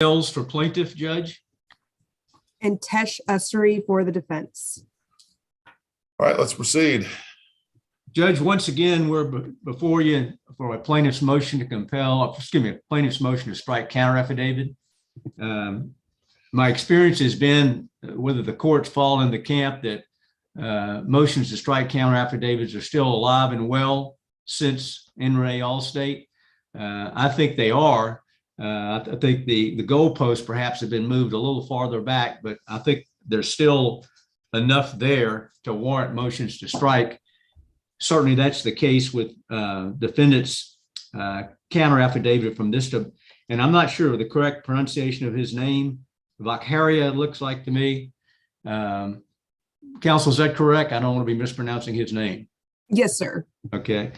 Mills for plaintiff, Judge. And Tesh Ussery for the defense. All right, let's proceed. Judge, once again, we're before you for a plaintiff's motion to compel, a plaintiff's motion to strike counter affidavit. My experience has been whether the courts fall in the camp that motions to strike counter affidavits are still alive and well since In re Allstate. I think they are. I think the goalposts perhaps have been moved a little farther back, but I think there's still enough there to warrant motions to strike. Certainly that's the case with defendant's counter affidavit from this, and I'm not sure of the correct pronunciation of his name. Vacaria, it looks like to me. Counsel, is that correct? I don't want to be mispronouncing his name. Yes, sir. Okay.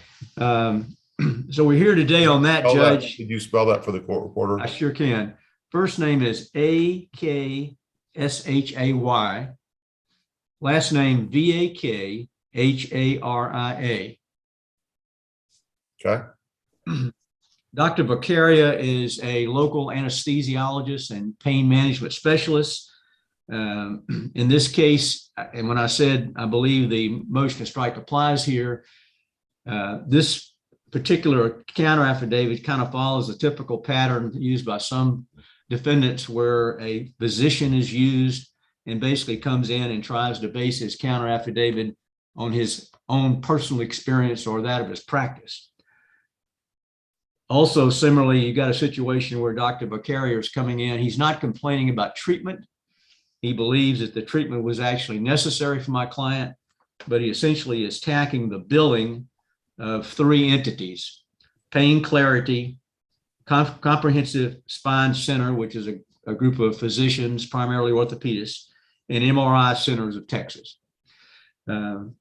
So we're here today on that, Judge. Could you spell that for the court reporter? I sure can. First name is Akshay. Last name Vakharia. Okay. Dr. Vacaria is a local anesthesiologist and pain management specialist. In this case, and when I said I believe the motion to strike applies here, this particular counter affidavit kind of follows a typical pattern used by some defendants where a physician is used and basically comes in and tries to base his counter affidavit on his own personal experience or that of his practice. Also, similarly, you got a situation where Dr. Vacaria is coming in. He's not complaining about treatment. He believes that the treatment was actually necessary for my client, but he essentially is attacking the billing of three entities: Pain Clarity, Comprehensive Spine Center, which is a group of physicians, primarily orthopedists, and MRI Centers of Texas. In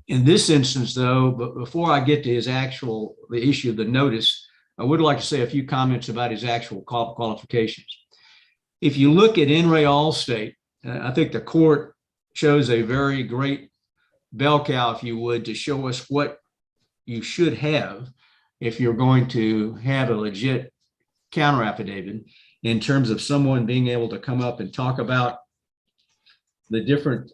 this instance, though, but before I get to the issue of the notice, I would like to say a few comments about his actual qualifications. If you look at In re Allstate, I think the court shows a very great bell cow, if you would, to show us what you should have if you're going to have a legit counter affidavit in terms of someone being able to come up and talk about the different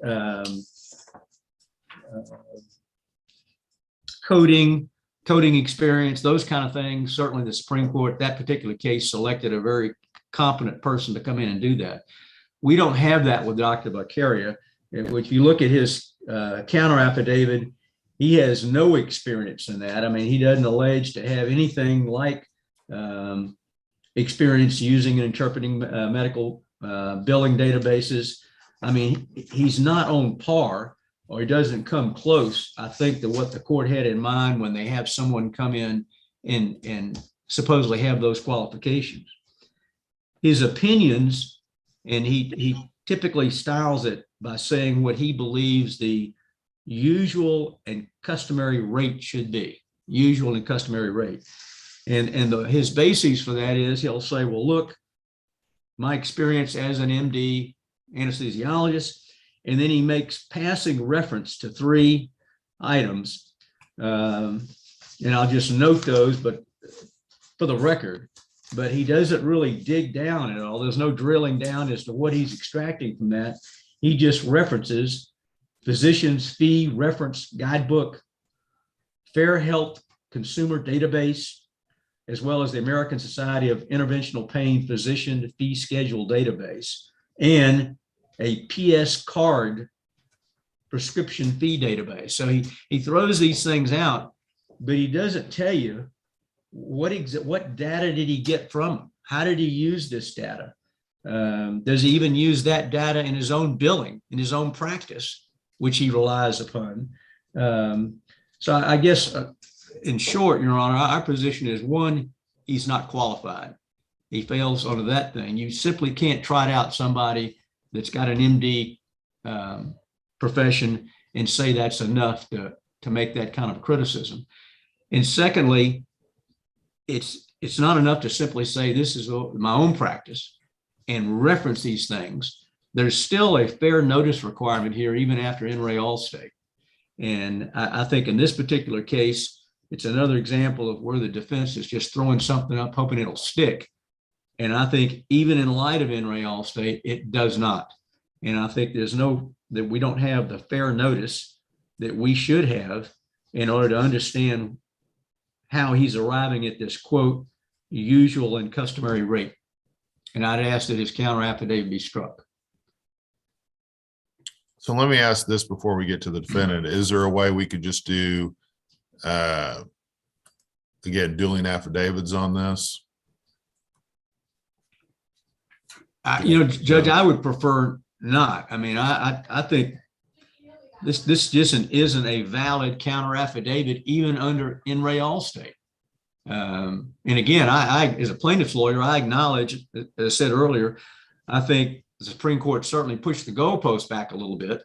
coding experience, those kind of things. Certainly the Supreme Court, that particular case, selected a very competent person to come in and do that. We don't have that with Dr. Vacaria. If you look at his counter affidavit, he has no experience in that. I mean, he doesn't allege to have anything like experience using and interpreting medical billing databases. I mean, he's not on par, or he doesn't come close, I think, to what the court had in mind when they have someone come in and supposedly have those qualifications. His opinions, and he typically styles it by saying what he believes the usual and customary rate should be, usual and customary rate. And his basis for that is he'll say, well, look, my experience as an MD anesthesiologist, and then he makes passing reference to three items. And I'll just note those, but for the record, but he doesn't really dig down at all. There's no drilling down as to what he's extracting from that. He just references Physicians Fee Reference Guidebook, Fair Health Consumer Database, as well as the American Society of Interventional Pain Physician Fee Schedule Database, and a PS card prescription fee database. So he throws these things out, but he doesn't tell you what data did he get from them? How did he use this data? Does he even use that data in his own billing, in his own practice, which he relies upon? So I guess in short, Your Honor, our position is, one, he's not qualified. He fails on that thing. You simply can't trot out somebody that's got an MD profession and say that's enough to make that kind of criticism. And secondly, it's not enough to simply say this is my own practice and reference these things. There's still a fair notice requirement here, even after In re Allstate. And I think in this particular case, it's another example of where the defense is just throwing something up, hoping it'll stick, And I think even in light of in re Allstate, it does not. And I think that we don't have the fair notice that we should have in order to understand how he's arriving at this quote, usual and customary rate. And I'd ask that his counter affidavit be struck. So let me ask this before we get to the defendant. Is there a way we could just do, again, dueling affidavits on this? Judge, I would prefer not. I mean, I think this just isn't a valid counter affidavit, even under in re Allstate. And again, I, as a plaintiff's lawyer, I acknowledge, as I said earlier, I think the Supreme Court certainly pushed the goalpost back a little bit.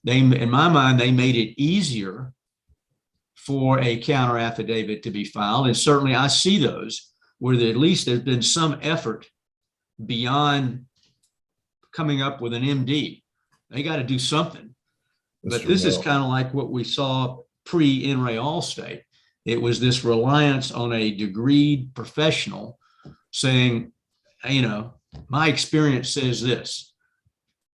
In my mind, they made it easier for a counter affidavit to be filed. And certainly I see those where at least there's been some effort beyond coming up with an MD. They got to do something. But this is kind of like what we saw pre-in re Allstate. It was this reliance on a degreed professional saying, my experience says this.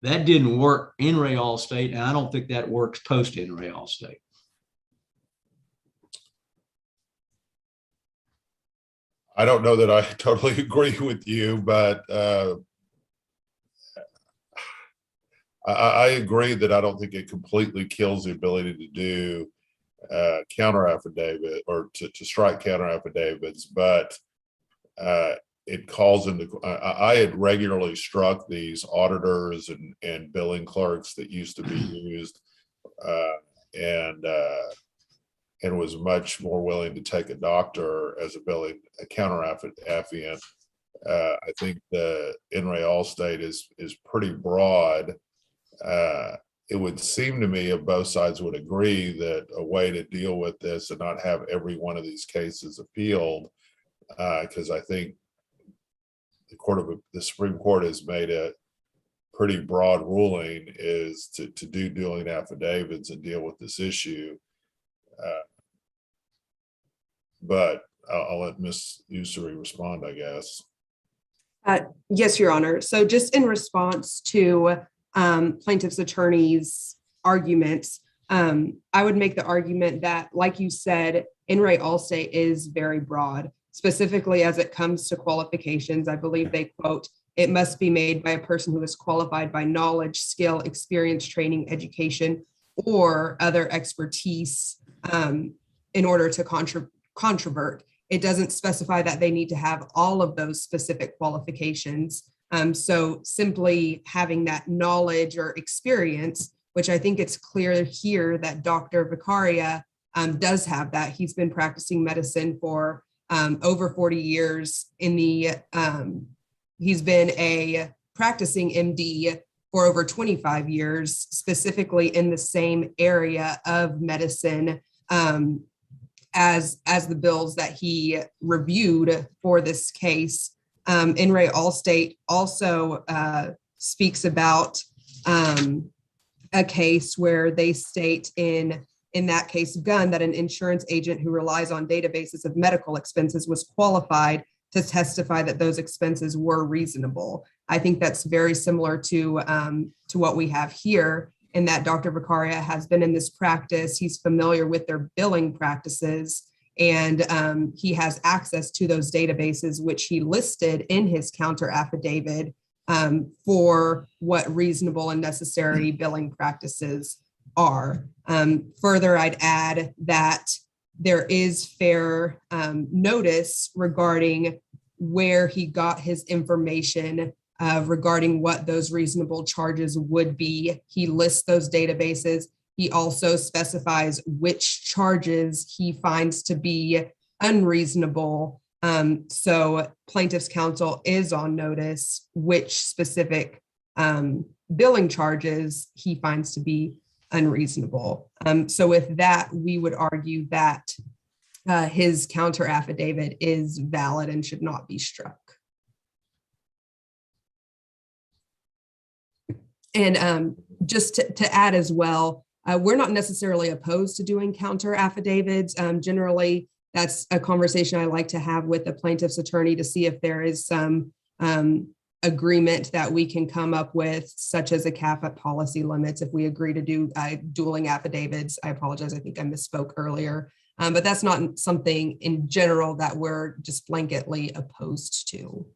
That didn't work in re Allstate, and I don't think that works post in re Allstate. I don't know that I totally agree with you, but I agree that I don't think it completely kills the ability to do counter affidavit or to strike counter affidavits, but it calls into, I had regularly struck these auditors and billing clerks that used to be used and was much more willing to take a doctor as a counter affiant. I think the in re Allstate is pretty broad. It would seem to me if both sides would agree that a way to deal with this and not have every one of these cases appealed, because I think the Supreme Court has made a pretty broad ruling, is to do dueling affidavits and deal with this issue. But I'll let Ms. Ussery respond, I guess. Yes, Your Honor. So just in response to plaintiff's attorney's arguments, I would make the argument that, like you said, in re Allstate is very broad, specifically as it comes to qualifications. I believe they quote, "It must be made by a person who is qualified by knowledge, skill, experience, training, education, or other expertise in order to controvert." It doesn't specify that they need to have all of those specific qualifications. So simply having that knowledge or experience, which I think it's clear here that Dr. Vicaria does have that. He's been practicing medicine for over 40 years. He's been a practicing MD for over 25 years, specifically in the same area of medicine as the bills that he reviewed for this case. In re Allstate also speaks about a case where they state in that case, Gunn, that an insurance agent who relies on databases of medical expenses was qualified to testify that those expenses were reasonable. I think that's very similar to what we have here, in that Dr. Vicaria has been in this practice. He's familiar with their billing practices, and he has access to those databases, which he listed in his counter affidavit for what reasonable and necessary billing practices are. Further, I'd add that there is fair notice regarding where he got his information regarding what those reasonable charges would be. He lists those databases. He also specifies which charges he finds to be unreasonable. So plaintiff's counsel is on notice which specific billing charges he finds to be unreasonable. So with that, we would argue that his counter affidavit is valid and should not be struck. And just to add as well, we're not necessarily opposed to doing counter affidavits. Generally, that's a conversation I like to have with the plaintiff's attorney to see if there is some agreement that we can come up with, such as a cap at policy limits if we agree to do dueling affidavits. I apologize, I think I misspoke earlier. But that's not something in general that we're just blanketly opposed to.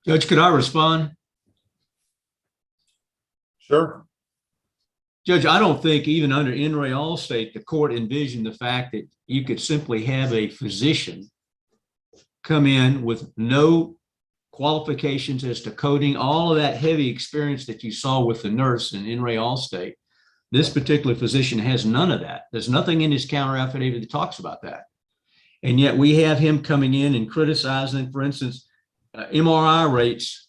Judge, could I respond? Sure. Judge, I don't think even under In re Allstate, the court envisioned the fact that you could simply have a physician come in with no qualifications as to coding, all of that heavy experience that you saw with the nurse in re Allstate. This particular physician has none of that. There's nothing in his counter affidavit that talks about that. And yet we have him coming in and criticizing, for instance, MRI rates.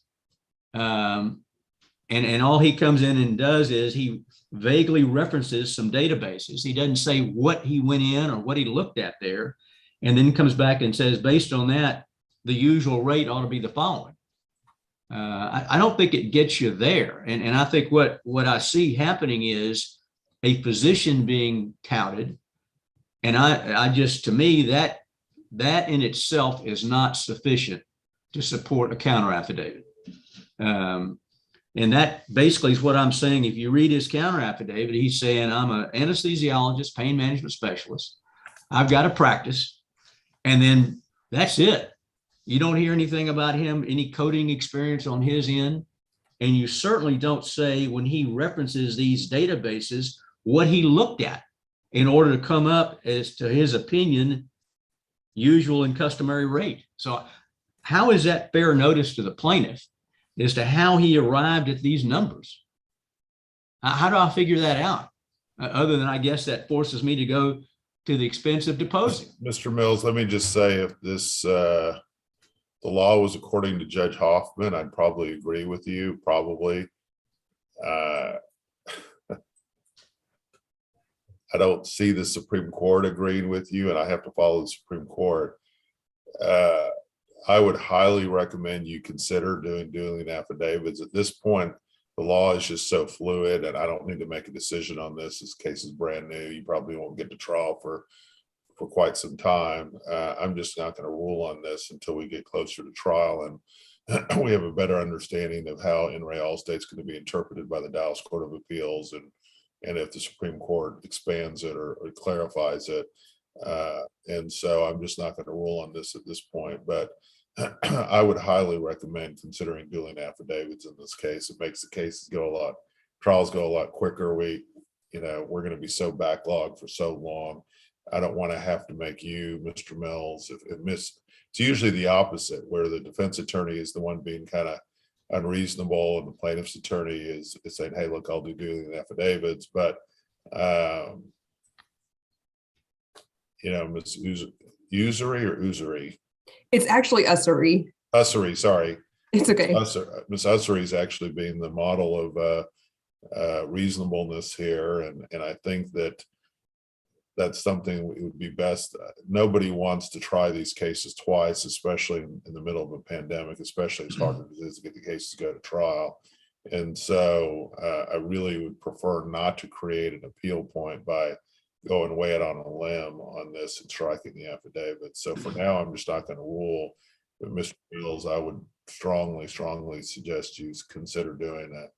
And all he comes in and does is he vaguely references some databases. He doesn't say what he went in or what he looked at there, and then comes back and says, based on that, the usual rate ought to be the following. I don't think it gets you there. And I think what I see happening is a physician being touted. And I just, to me, that in itself is not sufficient to support a counter affidavit. And that basically is what I'm saying. If you read his counter affidavit, he's saying, I'm an anesthesiologist, pain management specialist. I've got a practice. And then that's it. You don't hear anything about him, any coding experience on his end. And you certainly don't say when he references these databases, what he looked at in order to come up as to his opinion, usual and customary rate. So how is that fair notice to the plaintiff as to how he arrived at these numbers? How do I figure that out? Other than I guess that forces me to go to the expense of deposing. Mr. Mills, let me just say, if this, the law was according to Judge Hoffman, I'd probably agree with you, probably. I don't see the Supreme Court agreeing with you, and I have to follow the Supreme Court. I would highly recommend you consider doing dueling affidavits. At this point, the law is just so fluid, and I don't need to make a decision on this. This case is brand new. You probably won't get to trial for quite some time. I'm just not going to rule on this until we get closer to trial and we have a better understanding of how in re Allstate is going to be interpreted by the Dallas Court of Appeals, and if the Supreme Court expands it or clarifies it. And so I'm just not going to rule on this at this point, but I would highly recommend considering dueling affidavits in this case. It makes the cases trials go a lot quicker. We're going to be so backlogged for so long. I don't want to have to make you, Mr. Mills, it's usually the opposite, where the defense attorney is the one being kind of unreasonable and the plaintiff's attorney is saying, hey, look, I'll do dueling affidavits. But, Ms. Usury or Usury? It's actually Ussery. Ussery, sorry. It's okay. Ms. Ussery is actually being the model of reasonableness here. And I think that's something it would be best. Nobody wants to try these cases twice, especially in the middle of a pandemic, especially as hard as it is to get the cases to go to trial. And so I really would prefer not to create an appeal point by going way out on a limb on this and striking the affidavit. So for now, I'm just not going to rule. But Mr. Mills, I would strongly suggest you consider doing that.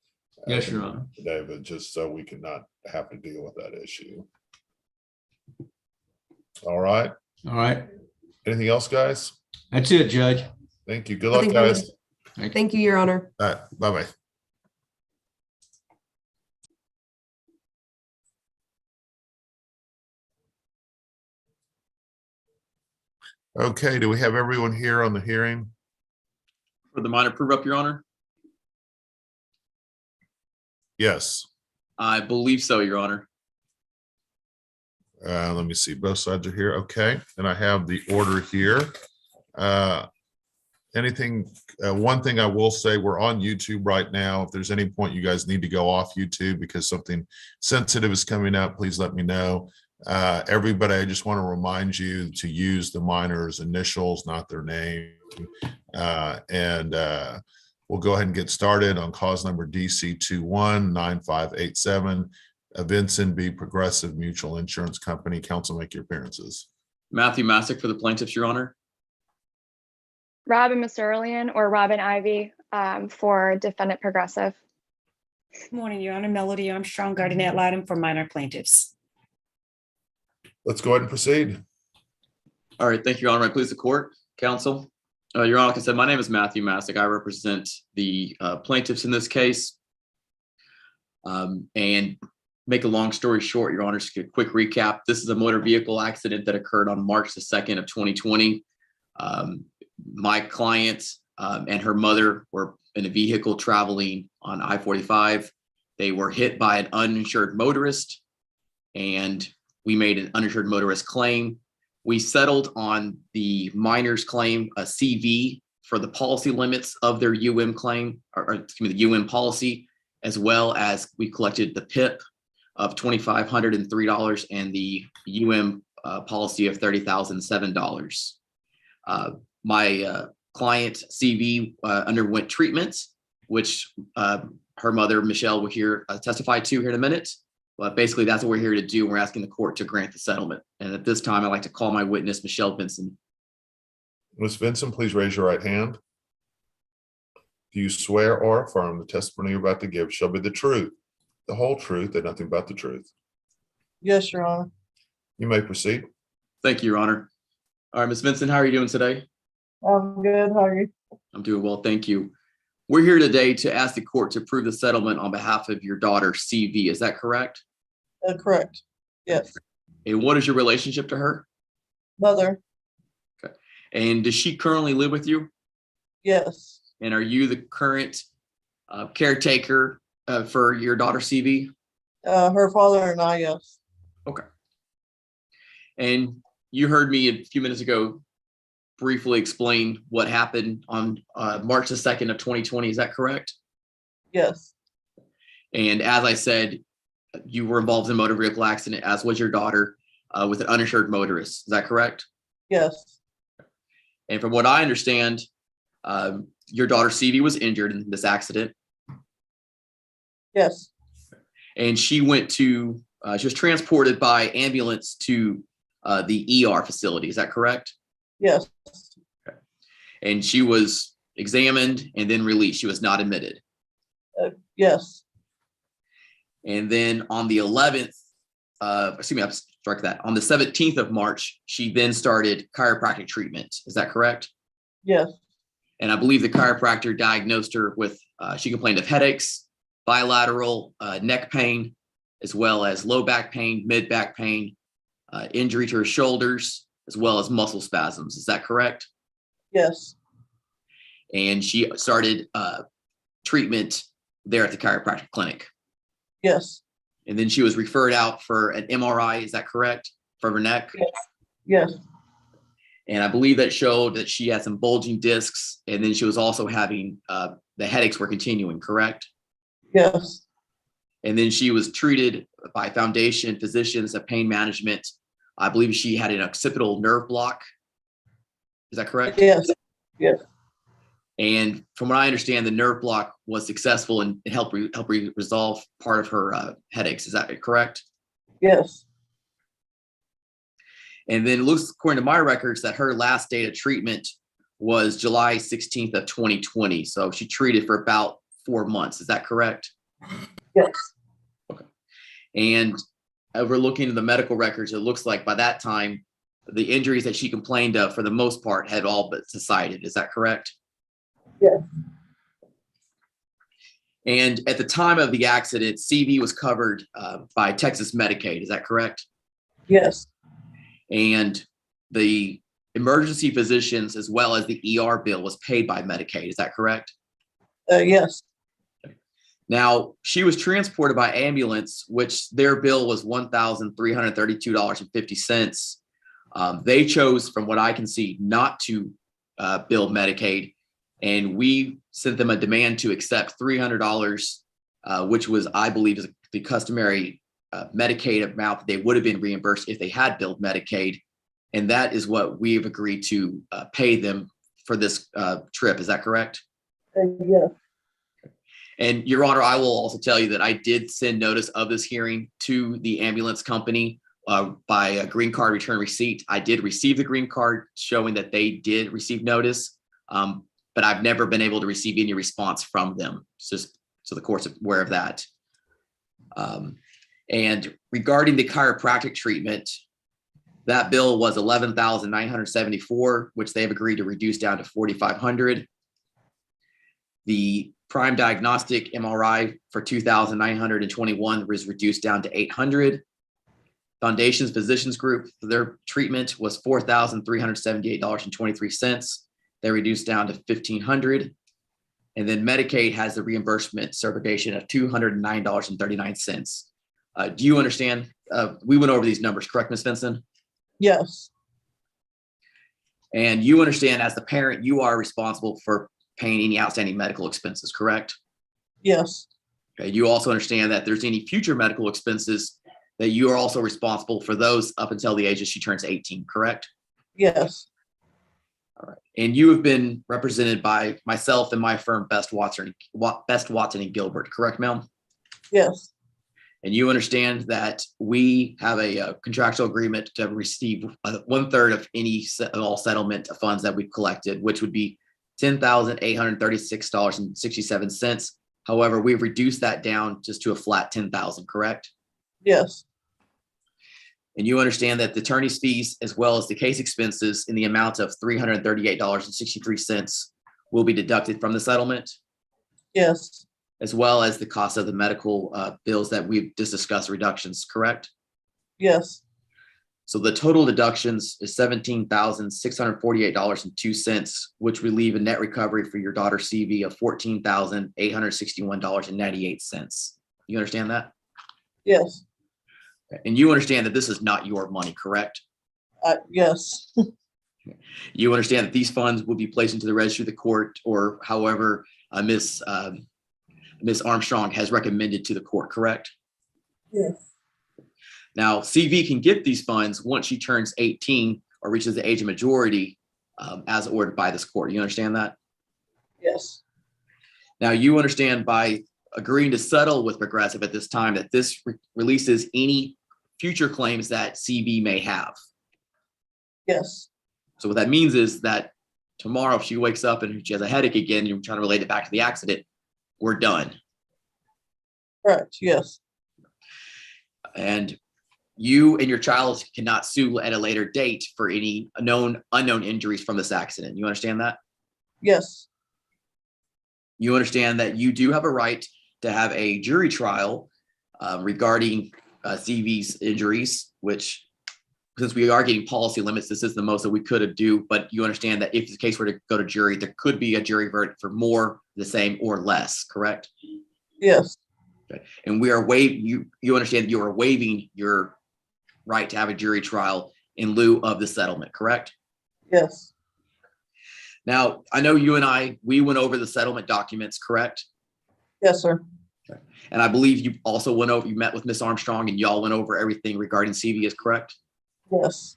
Yes, Your Honor. David, just so we can not have to deal with that issue. All right. All right. Anything else, guys? That's it, Judge. Thank you. Good luck, guys. Thank you, Your Honor. All right. Bye-bye. Okay, do we have everyone here on the hearing? For the minor prove up, Your Honor? Yes. I believe so, Your Honor. Let me see, both sides are here. Okay, and I have the order here. One thing I will say, we're on YouTube right now. If there's any point you guys need to go off YouTube because something sensitive is coming up, please let me know. Everybody, I just want to remind you to use the minor's initials, not their name. We'll go ahead and get started on cause number DC 219587. Vincent B. Progressive Mutual Insurance Company. Counsel, make your appearances. Matthew Masick for the plaintiffs, Your Honor. Robin Masurlian or Robin Ivy for defendant Progressive. Good morning, Your Honor. Melody Armstrong, guardian ad litem for minor plaintiffs. Let's go ahead and proceed. All right, thank you, Your Honor. I please the court, counsel. Your Honor, like I said, my name is Matthew Masick. I represent the plaintiffs in this case. And make a long story short, Your Honor, just a quick recap. This is a motor vehicle accident that occurred on March the 2nd of 2020. My client and her mother were in a vehicle traveling on I-45. They were hit by an uninsured motorist, and we made an uninsured motorist claim. We settled on the minor's claim, a CV, for the policy limits of their UM claim, or excuse me, the UM policy, as well as we collected the PIP of $2,503 and the UM policy of $30,007. My client CV underwent treatments, which her mother, Michelle, will testify to here in a minute. But basically, that's what we're here to do. We're asking the court to grant the settlement. And at this time, I'd like to call my witness, Michelle Vinson. Ms. Vinson, please raise your right hand. Do you swear or affirm the testimony you're about to give shall be the truth, the whole truth, and nothing but the truth? Yes, Your Honor. You may proceed. Thank you, Your Honor. All right, Ms. Vinson, how are you doing today? I'm good. How are you? I'm doing well, thank you. We're here today to ask the court to approve the settlement on behalf of your daughter, CV. Is that correct? Correct. Yes. And what is your relationship to her? Mother. And does she currently live with you? Yes. And are you the current caretaker for your daughter, CV? Her father and I, yes. Okay. And you heard me a few minutes ago briefly explain what happened on March the 2nd of 2020. Is that correct? Yes. And as I said, you were involved in a motor vehicle accident, as was your daughter, with an uninsured motorist. Is that correct? Yes. And from what I understand, your daughter CV was injured in this accident. Yes. And she was transported by ambulance to the ER facility. Is that correct? Yes. Okay. And she was examined and then released. She was not admitted. Yes. And then on the 11th, on the 17th of March, she then started chiropractic treatment. Is that correct? Yes. And I believe the chiropractor diagnosed her with, she complained of headaches, bilateral neck pain, as well as low back pain, mid back pain, injury to her shoulders, as well as muscle spasms. Is that correct? Yes. And she started treatment there at the chiropractic clinic. Yes. And then she was referred out for an MRI. Is that correct? For her neck? Yes. And I believe that showed that she had some bulging discs. And then she was also having, the headaches were continuing, correct? Yes. And then she was treated by Foundation Physicians of Pain Management. I believe she had an occipital nerve block. Is that correct? Yes. Yes. And from what I understand, the nerve block was successful and helped resolve part of her headaches. Is that correct? Yes. And then it looks, according to my records, that her last date of treatment was July 16th of 2020. So she treated for about 4 months. Is that correct? Yes. Okay. And overlooking the medical records, it looks like by that time, the injuries that she complained of, for the most part, had all but subsided. Is that correct? Yes. And at the time of the accident, CV was covered by Texas Medicaid. Is that correct? Yes. And the emergency physicians, as well as the ER bill, was paid by Medicaid. Is that correct? Yes. Now, she was transported by ambulance, which their bill was $1,332.50. They chose, from what I can see, not to bill Medicaid. And we sent them a demand to accept $300, which was, I believe, is the customary Medicaid amount that they would have been reimbursed if they had billed Medicaid. And that is what we've agreed to pay them for this trip. Is that correct? Yes. And Your Honor, I will also tell you that I did send notice of this hearing to the ambulance company by a green card return receipt. I did receive the green card showing that they did receive notice. but I've never been able to receive any response from them. It's just so the court's aware of that. And regarding the chiropractic treatment, that bill was $11,974, which they have agreed to reduce down to $4,500. The Prime Diagnostic MRI for $2,921 was reduced down to $800. Foundation's Physicians Group for their treatment was $4,378.23. They reduced down to $1,500. And then Medicaid has the reimbursement certification of $209.39. Do you understand? We went over these numbers, correct, Ms. Vinson? Yes. And you understand as the parent, you are responsible for paying any outstanding medical expenses, correct? Yes. Okay. You also understand that there's any future medical expenses that you are also responsible for those up until the age that she turns 18, correct? Yes. All right. And you have been represented by myself and my firm, Best Watson and Gilbert, correct, ma'am? Yes. And you understand that we have a contractual agreement to receive 1/3 of all settlement funds that we've collected, which would be $10,836.67. However, we've reduced that down just to a flat 10,000, correct? Yes. And you understand that the attorney's fees, as well as the case expenses in the amount of $338.63 will be deducted from the settlement, Yes. as well as the cost of the medical bills that we've just discussed reductions, correct? Yes. So the total deductions is $17,648.02, which will leave a net recovery for your daughter CV of $14,861.98. You understand that? Yes. And you understand that this is not your money, correct? Yes. You understand that these funds will be placed into the registry of the court, or however Ms. Armstrong has recommended to the court, correct? Yes. Now, CV can get these funds once she turns 18 or reaches the age of majority, as ordered by this court. You understand that? Yes. Now, you understand by agreeing to settle with Progressive at this time that this releases any future claims that CV may have. Yes. So what that means is that tomorrow, if she wakes up and she has a headache again, you're trying to relate it back to the accident, we're done. Correct. Yes. And you and your child cannot sue at a later date for any unknown injuries from this accident. You understand that? Yes. You understand that you do have a right to have a jury trial regarding CV's injuries, which, since we are getting policy limits, this is the most that we could do. But you understand that if the case were to go to jury, there could be a jury verdict for more, the same, or less, correct? Yes. Okay. And we are you understand that you are waiving your right to have a jury trial in lieu of the settlement, correct? Yes. Now, I know you and we went over the settlement documents, correct? Yes, sir. Okay. And I believe you also you met with Ms. Armstrong and y'all went over everything regarding CV, is correct? Yes.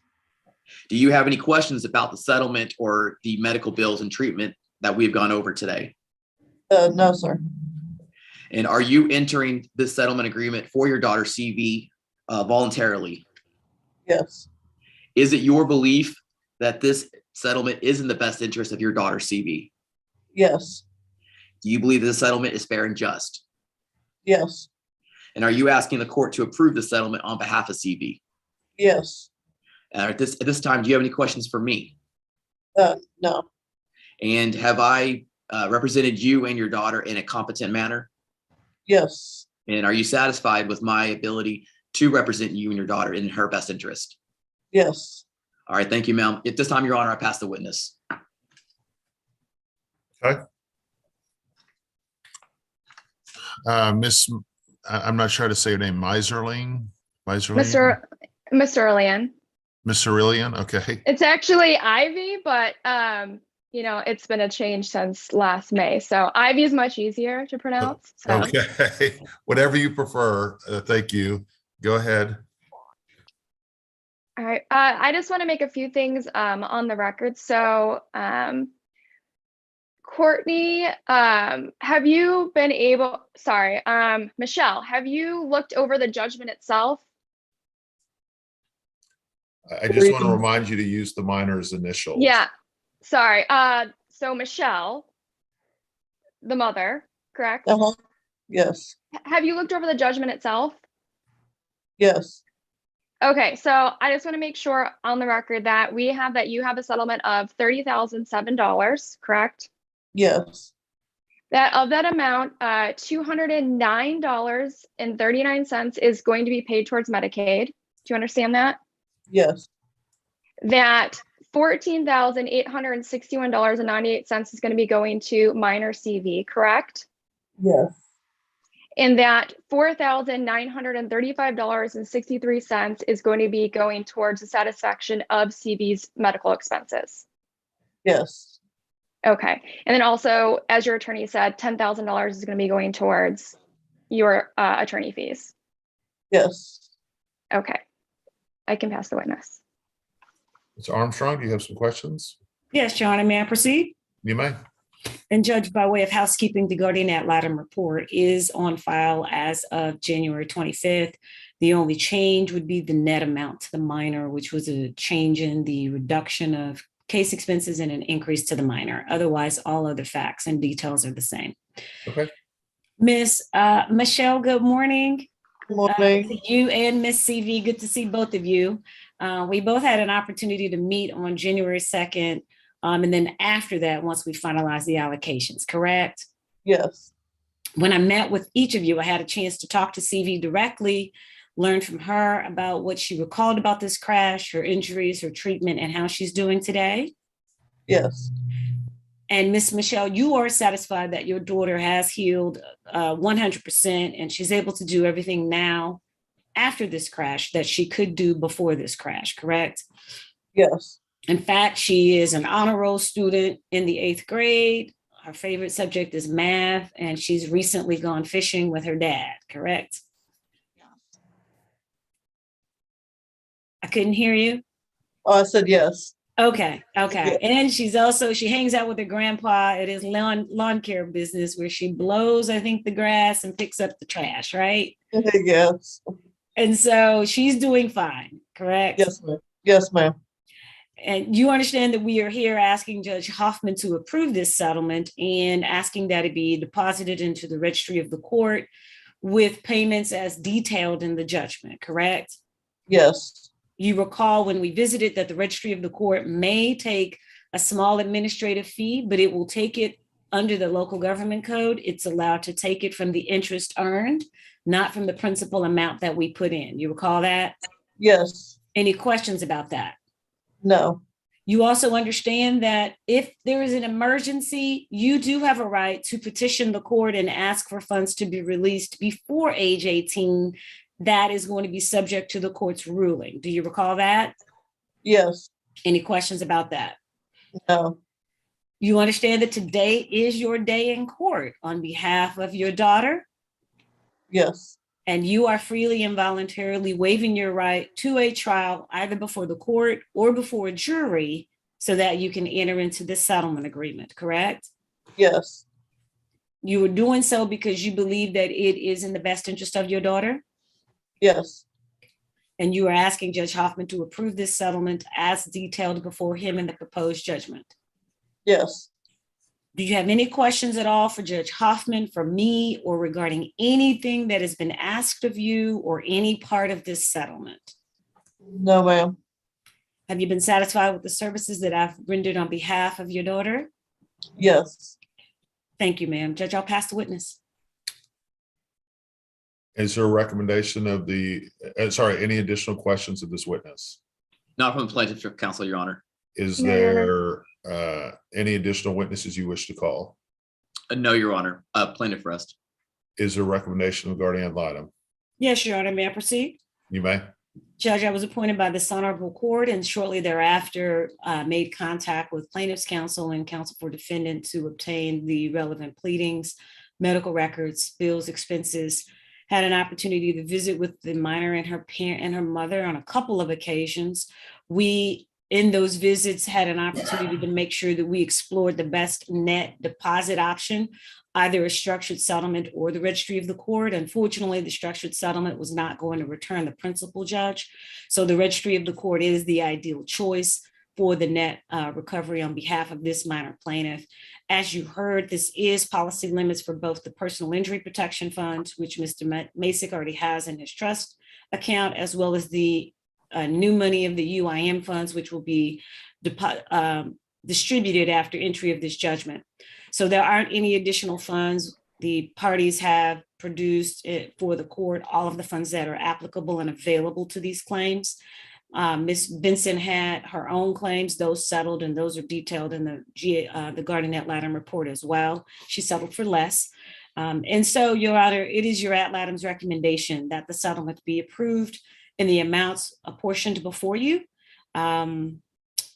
Do you have any questions about the settlement or the medical bills and treatment that we've gone over today? No, sir. And are you entering this settlement agreement for your daughter CV voluntarily? Yes. Is it your belief that this settlement is in the best interest of your daughter CV? Yes. Do you believe this settlement is fair and just? Yes. And are you asking the court to approve the settlement on behalf of CV? Yes. At this time, do you have any questions for me? No. And have I represented you and your daughter in a competent manner? Yes. And are you satisfied with my ability to represent you and your daughter in her best interest? Yes. All right, thank you, ma'am. At this time, Your Honor, I pass the witness. Okay. Miss, I'm not sure how to say your name, Miserling? Mr. Earlian. Miss Aurelian, okay. It's actually Ivy, but it's been a change since last May. So Ivy is much easier to pronounce. So. Okay, whatever you prefer. Thank you. Go ahead. All right. I just want to make a few things on the record. So, Courtney, have you been Michelle, have you looked over the judgment itself? I just want to remind you to use the minor's initials. Yeah, sorry. So Michelle, the mother, correct? Uh-huh. Yes, Have you looked over the judgment itself? yes, Okay, so I just want to make sure on the record that you have a settlement of $30,007, correct? yes, That of that amount, $209.39 is going to be paid towards Medicaid. Do you understand that? yes, That $14,861.98 is going to be going to minor CV, correct? yes, And that $4,935.63 is going to be going towards the satisfaction of CV's medical expenses. yes, Okay. And then also, as your attorney said, $10,000 is going to be going towards your attorney fees. yes. Okay. I can pass the witness. Mr. Armstrong, do you have some questions? Yes, Your Honor, may I proceed? You may. And Judge, by way of housekeeping, the guardian ad litem report is on file as of January 25th. The only change would be the net amount to the minor, which was a change in the reduction of case expenses and an increase to the minor. Otherwise, all other facts and details are the same. Okay. Miss Michelle, good morning. Good morning. To you and Miss CV, good to see both of you. We both had an opportunity to meet on January 2nd. And then after that, once we finalized the allocations, correct? Yes, When I met with each of you, I had a chance to talk to CV directly, learn from her about what she recalled about this crash, her injuries, her treatment, and how she's doing today. yes, And Miss Michelle, you are satisfied that your daughter has healed 100% and she's able to do everything now after this crash that she could do before this crash, correct? yes, In fact, she is an honor roll student in the 8th grade. Her favorite subject is math, and she's recently gone fishing with her dad, correct? I couldn't hear you. oh, I said yes, Okay. Yeah. And she hangs out with her grandpa at his lawn care business where she blows, I think, the grass and picks up the trash, right? yes, And so she's doing fine, correct? yes, ma'am, yes, ma'am, And you understand that we are here asking Judge Hoffman to approve this settlement and asking that it be deposited into the registry of the court with payments as detailed in the judgment, correct? yes, You recall when we visited that the registry of the court may take a small administrative fee, but it will take it under the local government code. It's allowed to take it from the interest earned, not from the principal amount that we put in. You recall that? yes, Any questions about that? no, You also understand that if there is an emergency, you do have a right to petition the court and ask for funds to be released before age 18. That is going to be subject to the court's ruling. Do you recall that? yes, Any questions about that? no, You understand that today is your day in court on behalf of your daughter, yes, and you are freely and voluntarily waiving your right to a trial either before the court or before a jury so that you can enter into this settlement agreement, correct? yes, You are doing so because you believe that it is in the best interest of your daughter, yes, and you are asking Judge Hoffman to approve this settlement as detailed before him in the proposed judgment. yes. Do you have any questions at all for Judge Hoffman, for me, or regarding anything that has been asked of you or any part of this settlement? No, ma'am, Have you been satisfied with the services that I've rendered on behalf of your daughter? yes, Thank you, ma'am. Judge, I'll pass the witness. Is there a recommendation of any additional questions of this witness? Not from the plaintiff's counsel, Your Honor. Is No, Your there any additional witnesses you wish to call? No, Your Honor. Plaintiff rest. Is there a recommendation of guardian ad litem? Yes, Your Honor, may I proceed? You may. Judge, I was appointed by this honorable court and shortly thereafter made contact with plaintiff's counsel and counsel for defendant to obtain the relevant pleadings, medical records, bills, expenses. Had an opportunity to visit with the minor and her parent and her mother on a couple of occasions. We, in those visits, had an opportunity to make sure that we explored the best net deposit option, either a structured settlement or the registry of the court. Unfortunately, the structured settlement was not going to return the principal, Judge. So the registry of the court is the ideal choice. for the net recovery on behalf of this minor plaintiff. As you heard, this is policy limits for both the personal injury protection funds, which Mr. Masick already has in his trust account, as well as the new money of the UIM funds, which will be distributed after entry of this judgment. So there aren't any additional funds. The parties have produced it for the court, all of the funds that are applicable and available to these claims. Ms. Benson had her own claims, those settled, and those are detailed in the Guardian ad litem report as well. She settled for less. And so, Your Honor, it is your ad litem's recommendation that the settlement be approved in the amounts apportioned before you.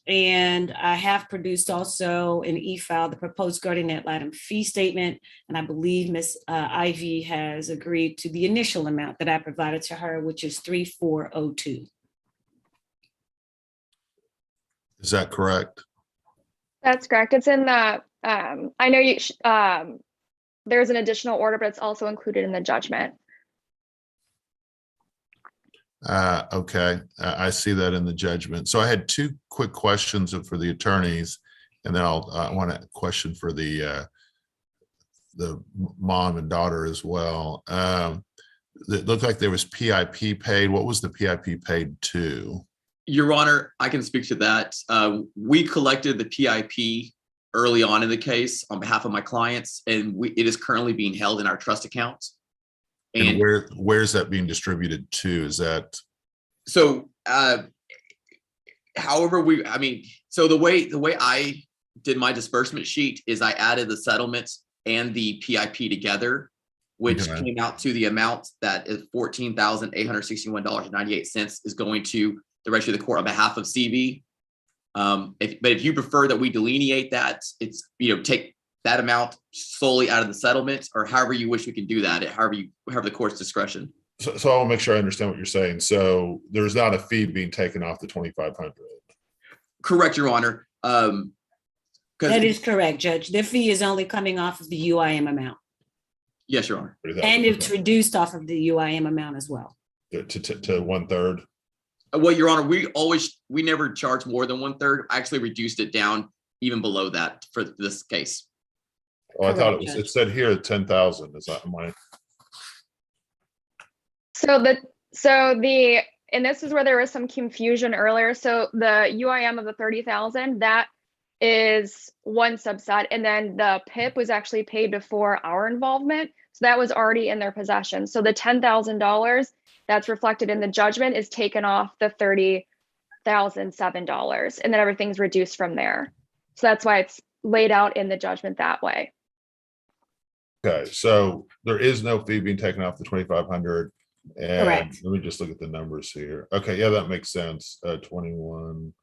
And I have produced also an e-file, the proposed Guardian ad litem fee statement. And I believe Ms. Ivy has agreed to the initial amount that I provided to her, which is 3402. Is that correct? That's correct. It's in the, I know you, there's an additional order, but it's also included in the judgment. Okay, I see that in the judgment. So I had two quick questions for the attorneys, and then I want a question for the mom and daughter as well. It looked like there was PIP paid. What was the PIP paid to? Your Honor, I can speak to that. We collected the PIP early on in the case on behalf of my clients, and it is currently being held in our trust account. And where's that being distributed to? Is that so? However, so the way I did my disbursement sheet is I added the settlements and the PIP together, which came out to the amount that is $14,861.98 is going to the registry of the court on behalf of CV. But if you prefer that we delineate that, it's take that amount solely out of the settlement, or however you wish we can do that, however the court's discretion. so? I want to make sure I understand what you're saying. So there's not a fee being taken off the 2,500. Correct, Your Honor. That is correct, Judge. The fee is only coming off of the UIM amount. Yes, Your Honor. And it's reduced off of the UIM amount as well. To 1/3. Well, Your Honor, we never charge more than 1/3. I actually reduced it down even below that for this case. Oh, I thought Correct, it said here 10,000. Is that my? And this is where there was some confusion earlier. So the UIM of the 30,000, that is one subset. And then the PIP was actually paid before our involvement. So that was already in their possession. So the $10,000 that's reflected in the judgment is taken off the $30,007. And then everything's reduced from there. So that's why it's laid out in the judgment that way. Okay, so there is no fee being taken off the 2,500. And Correct. let me just look at the numbers here. Okay, yeah, that makes sense. 21.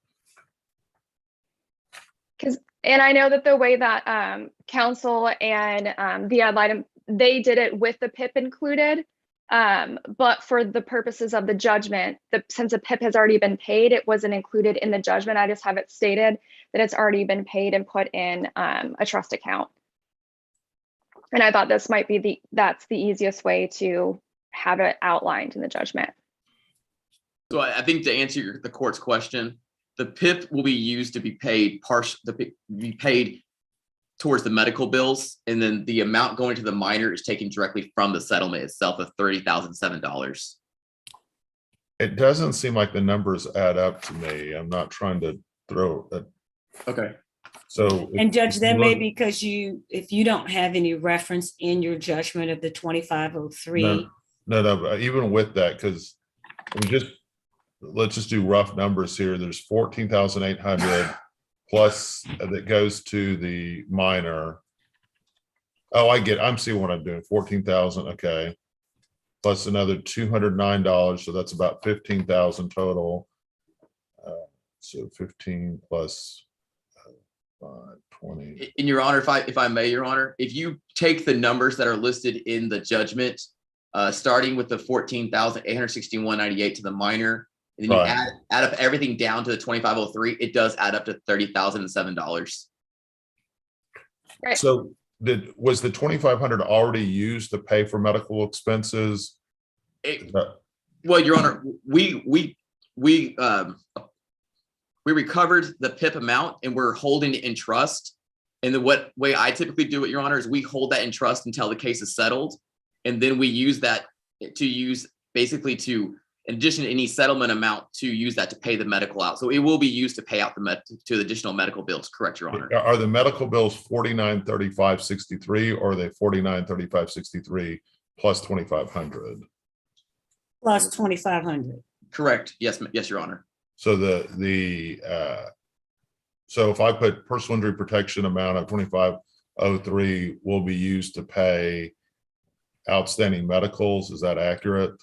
And I know that the way that counsel and the ad litem, they did it with the PIP included. But for the purposes of the judgment, since the PIP has already been paid, it wasn't included in the judgment. I just have it stated that it's already been paid and put in a trust account. And I thought this might be that's the easiest way to have it outlined in the judgment. So I think to answer the court's question, the PIP will be used to be paid towards the medical bills, and then the amount going to the minor is taken directly from the settlement itself of $30,007. It doesn't seem like the numbers add up to me. I'm not trying to throw it. Okay. So. And Judge, that may be because if you don't have any reference in your judgment of the 2,503. No, but even with that, because let's just do rough numbers here. There's 14,800 plus that goes to the minor. Oh, I'm seeing what I'm doing. 14,000. Okay. Plus another $209. So that's about 15,000 total. So 15 plus 20. In Your Honor, if I may, Your Honor, if you take the numbers that are listed in the judgment, starting with the $14,861.98 to the minor, and then you add up everything down to the 2,503, it does add up to $30,007. Right. So was the 2,500 already used to pay for medical expenses? Well, Your Honor, we we recovered the PIP amount and we're holding it in trust. And the way I typically do it, Your Honor, is we hold that in trust until the case is settled. And then we use that to use basically to, in addition to any settlement amount, to use that to pay the medical out. So it will be used to pay out the additional medical bills. Correct, Your Honor. Are the medical bills 4935.63 or are they 4935.63 plus 2500? Plus 2,500. Correct. Yes, yes, Your Honor. So so if I put personal injury protection amount of 2503 will be used to pay outstanding medicals, is that accurate?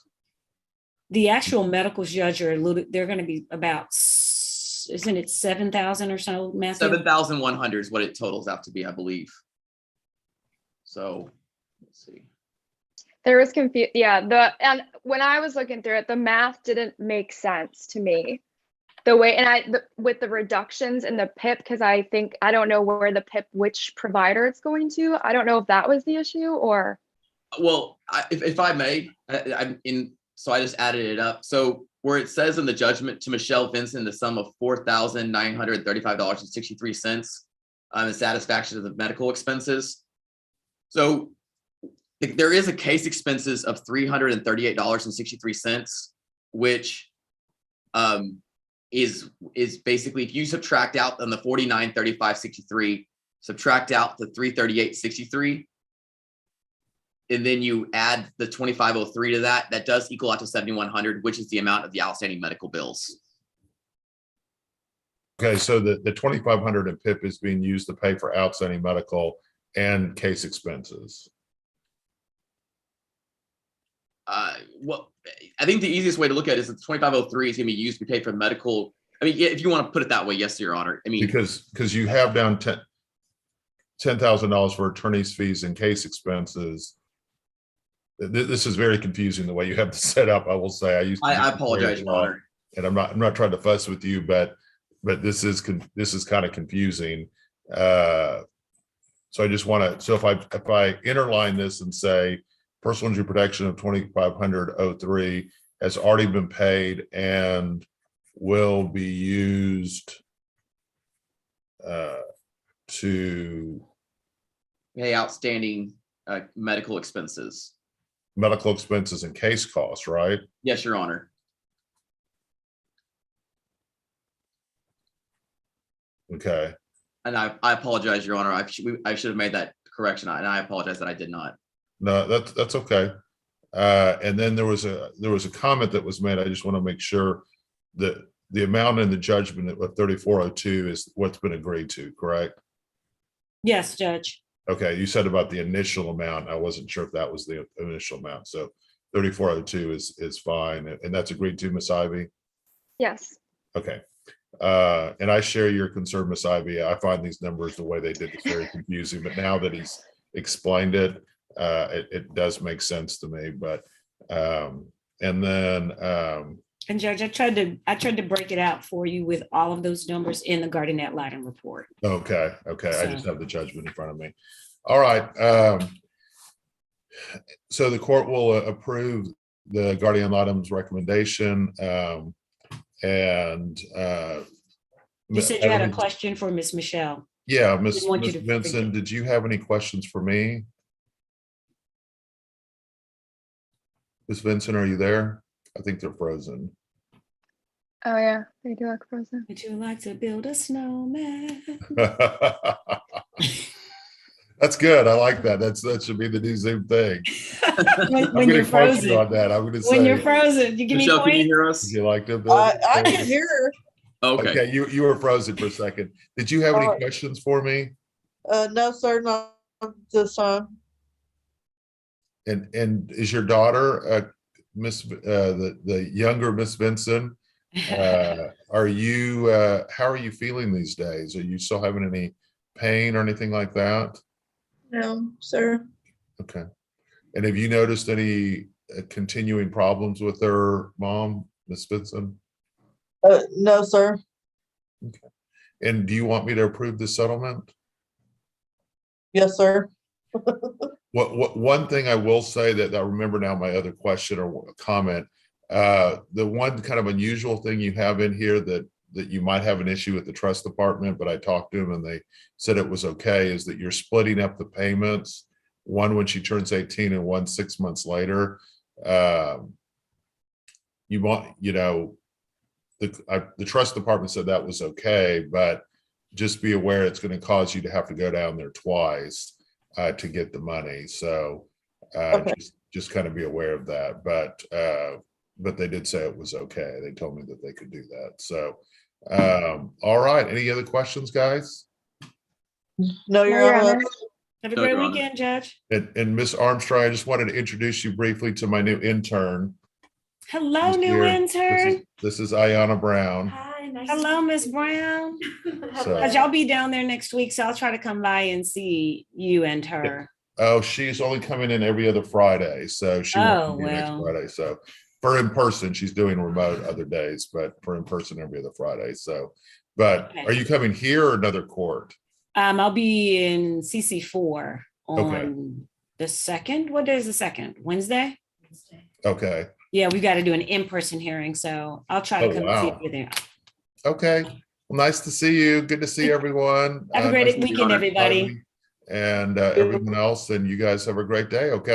The actual medicals, Judge, are a little, they're going to be about, isn't it 7,000 or so, Matthew? 7,100 is what it totals out to be, I believe. So let's see. There was confusion. Yeah, and when I was looking through it, the math didn't make sense to me. The way, and with the reductions in the PIP, because I don't know where the PIP, which provider it's going to. I don't know if that was the issue or. Well, if I may, so I just added it up. So where it says in the judgment to Michelle Vincent, the sum of $4,935.63 in satisfaction of the medical expenses. So there is a case expenses of $338.63, which is basically, if you subtract out on the $49.35.63, subtract out the $338.63, and then you add the $2,503 to that, that does equal out to $7,100, which is the amount of the outstanding medical bills. Okay, so the 2,500 in PIP is being used to pay for outstanding medical and case expenses. Well, I think the easiest way to look at it is that the 2,503 is going to be used to pay for medical. I mean, if you want to put it that way, yes, Your Honor. I mean, because you have down $10,000 for attorney's fees and case expenses. This is very confusing the way you have to set up. I will say, I apologize, Your Honor, and I'm not trying to fuss with you, but this is kind of confusing. So I just want to. So if I interline this and say personal injury protection of 2,500.03 has already been paid and will be used to pay outstanding medical expenses and case costs, right? Yes, Your Honor. Okay. And I apologize, Your Honor. I should have made that correction, and I apologize that I did not. No, that's okay. And then there was a comment that was made. I just want to make sure that the amount in the judgment of 3,402 is what's been agreed to, correct? Yes, Judge. Okay, you said about the initial amount. I wasn't sure if that was the initial amount. So 3,402 is fine, and that's agreed to, Ms. Ivy? Yes. Okay. And I share your concern, Ms. Ivy. I find these numbers the way they did is very confusing, but now that he's explained it, it does make sense to me. But and then And Judge, I tried to break it out for you with all of those numbers in the guardian ad litem report. okay. I So- just have the judgment in front of me. All right. So the court will approve the guardian ad litem's recommendation. And You said you had a question for Miss Michelle. Yeah, Didn't Miss want you to Vincent, forget. did you have any questions for me? Miss Vincent, are you there? I think they're frozen. Oh yeah, they do look frozen. Would you like to build a snowman? That's good. I like that. That should be the new Zoom thing. When I'm you're going to quote you on frozen. that. I'm going to When say, you're frozen, you give me Michelle, can you points? hear did us? you like them? I can hear her. Okay. You were frozen for a second. Did you have any questions for me? No, sir, not this time. And is your daughter, the younger Miss Vincent? Are you? How are you feeling these days? Are you still having any pain or anything like that? No, sir. Okay. And have you noticed any continuing problems with her mom, Miss Vincent? No, sir. And do you want me to approve the settlement? Yes, sir. What one thing I will say that I remember now, my other question or comment, the one kind of unusual thing you have in here that that you might have an issue with the trust department, but I talked to them and they said it was okay, is that you're splitting up the payments, one when she turns 18 and one 6 months later. You want, the trust department said that was okay, but just be aware it's going to cause you to have to go down there twice to get the money. So Okay. just kind of be aware of that. But they did say it was okay. They told me that they could do that. So, all right. Any other questions, guys? No, Your Your Honor. Honor. Have a No, great Your Honor. weekend, Judge. And Miss Armstrong, I just wanted to introduce you briefly to my new intern. Hello, She's new here. intern. This is Ayana Brown. Hi, nice. Hello, Miss Brown. So- Cause y'all be down there next week, so I'll try to come by and see you and her. Oh, she's only coming in every other Friday, so she Oh, won't be here next well. Friday. So for in person, she's doing remote other days, but for in person every other Friday. So, but Okay. are you coming here or another court? I'll be in CC4 Okay. on the 2nd. What day is the 2nd? Wednesday? Okay. Yeah, we got to do an in-person hearing, so I'll try to Oh, come and see wow. you there. Okay. Well, nice to see you. Good to see everyone. Have a Nice great to meet weekend, you, everybody. and everyone else. And you guys have a great day. Okay.